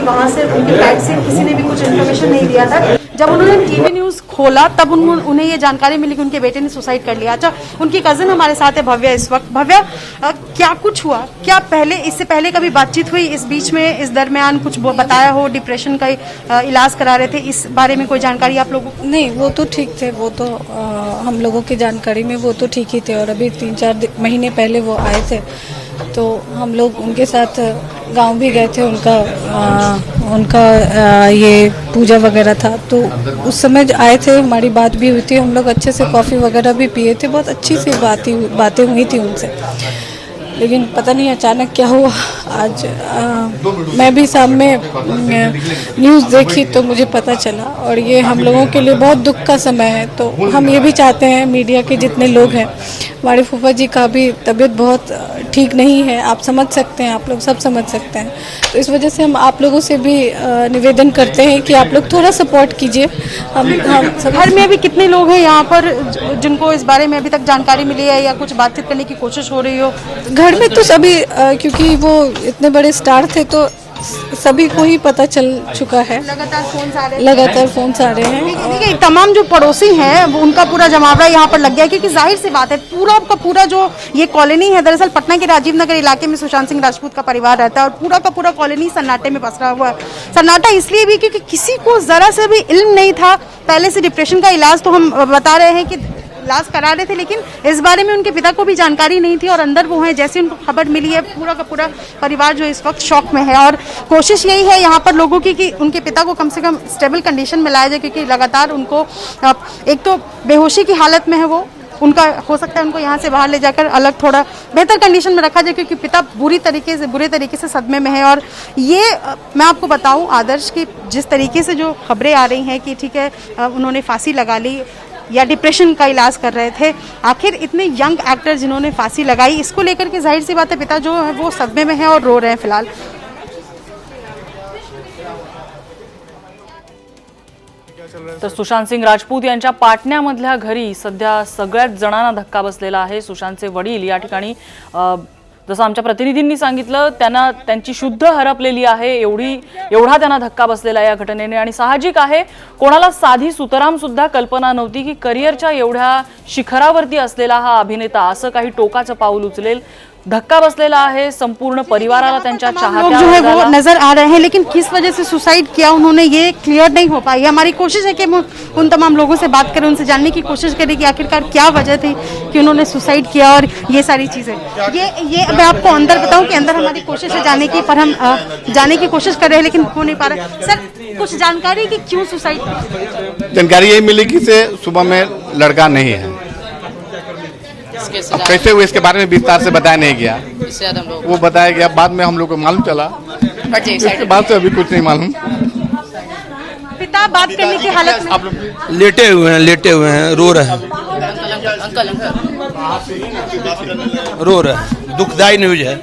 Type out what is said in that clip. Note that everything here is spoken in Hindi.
वहाँ से उनके बैग से किसी ने भी कुछ इन्फॉर्मेशन नहीं दिया था। जब उन्होंने टीवी न्यूज़ खोला तब उन्हें ये जानकारी मिली कि उनके बेटे ने सुसाइड कर लिया। अच्छा, उनकी कज़न हमारे साथ है भव्या इस वक्त। भव्या, क्या कुछ हुआ? क्या पहले, इससे पहले कभी बातचीत हुई? इस बीच में, इस दरमियान कुछ बताया हो? डिप्रेशन का इलाज करा रहे थे, इस बारे में कोई जानकारी आप लोगों को? नहीं, वो तो ठीक थे, वो तो हम लोगों की जानकारी में वो तो ठीक ही थे। और अभी 3-4 महीने पहले वो आए थे, तो हम लोग उनके साथ गांव भी गए थे। उनका ये पूजा वगैरह था, तो उस समय आए थे, हमारी बात भी हुई थी। हम लोग अच्छे से कॉफ़ी वगैरह भी पिए थे, बहुत अच्छी सी बातें हुई थी उनसे। लेकिन पता नहीं अचानक क्या हुआ आज। मैं भी सामने न्यूज़ देखी तो मुझे पता चला, और ये हम लोगों के लिए बहुत दुख का समय है। तो हम ये भी चाहते हैं, मीडिया के जितने लोग हैं, हमारे फूफा जी का भी तबीयत बहुत ठीक नहीं है, आप समझ सकते हैं, आप लोग सब समझ सकते हैं। तो इस वजह से हम आप लोगों से भी निवेदन करते हैं कि आप लोग थोड़ा सपोर्ट कीजिए। हम घर में अभी कितने लोग हैं यहाँ पर जिनको इस बारे में अभी तक जानकारी मिली है या कुछ बातचीत करने की कोशिश हो रही हो? घर में तो सभी, क्योंकि वो इतने बड़े स्टार थे तो सभी को ही पता चल चुका है। लगातार फोन आ रहे हैं। देखिए, तमाम जो पड़ोसी हैं उनका पूरा जमावड़ा यहाँ पर लग गया, क्योंकि जाहिर सी बात है पूरा का पूरा जो ये कॉलोनी है, दरअसल पटना के राजीव नगर इलाके में सुशांत सिंह राजपूत का परिवार रहता है, और पूरा का पूरा कॉलोनी सन्नाटे में पसरा हुआ है। सन्नाटा इसलिए भी क्योंकि किसी को जरा से भी इल्म नहीं था। पहले से डिप्रेशन का इलाज तो हम बता रहे हैं कि इलाज करा रहे थे, लेकिन इस बारे में उनके पिता को भी जानकारी नहीं थी, और अंदर वो हैं। जैसे उनको खबर मिली है, पूरा का पूरा परिवार जो इस वक्त शॉक में है, और कोशिश यही है यहाँ पर लोगों की कि उनके पिता को कम से कम स्टेबल कंडीशन में लाया जाए, क्योंकि लगातार उनको एक तो बेहोशी की हालत में है वो, उनका हो सकता है उनको यहाँ से बाहर ले जाकर अलग थोड़ा बेहतर कंडीशन में रखा जाए, क्योंकि पिता बुरे तरीके से सदमे में है। और ये मैं आपको बताऊँ आदर्श की जिस तरीके से जो खबरें आ रही हैं कि ठीक है उन्होंने फांसी लगा ली या डिप्रेशन का इलाज कर रहे थे, आखिर इतने यंग एक्टर जिन्होंने फांसी लगाई, इसको लेकर के जाहिर सी बात है पिता जो है वो सदमे में है और रो रहे हैं फिलहाल। तर सुशांत सिंग राजपूत यांच्या पाटण्यामधल्या घरी सध्या सगळ्याच जणांना धक्का बसलेला आहे। सुशांतचे वडील या ठिकाणी जसं आमच्या प्रतिनिधींनी सांगितलं, त्यांना त्यांची शुद्ध हरपलेली आहे, एवढा त्यांना धक्का बसलेला आहे या घटनेने। आणि साहजिक आहे, कोणाला साधी सुतराम सुद्धा कल्पना नव्हती की करिअरच्या एवढ्या शिखरावरती असलेला हा अभिनेता असं काही टोकाचं पाऊल उचलेल। धक्का बसलेला है संपूर्ण परिवाराला, त्यांच्या चाहत्या जो है वो नजर आ रहे हैं, लेकिन किस वजह से सुसाइड किया उन्होंने ये क्लियर नहीं हो पाई। हमारी कोशिश है कि उन तमाम लोगों से बात करें, उनसे जानने की कोशिश करें कि आखिरकार क्या वजह थी कि उन्होंने सुसाइड किया और ये सारी चीजें। ये मैं आपको अंदर बताऊं कि अंदर हमारी कोशिश है जाने की, पर हम जाने की कोशिश कर रहे हैं लेकिन हो नहीं पा रहा। सर, कुछ जानकारी कि क्यों सुसाइड? जानकारी यही मिली कि से सुबह में लड़का नहीं है, अब कैसे हुए इसके बारे में विस्तार से बताया नहीं गया। वो बताया गया बाद में, हम लोग को मालूम चला, इसके बाद से अभी कुछ नहीं मालूम। पिता बात करने की हालत में लेटे हुए हैं, रो रहे हैं, रो रहे हैं। दुखदायी न्यूज है।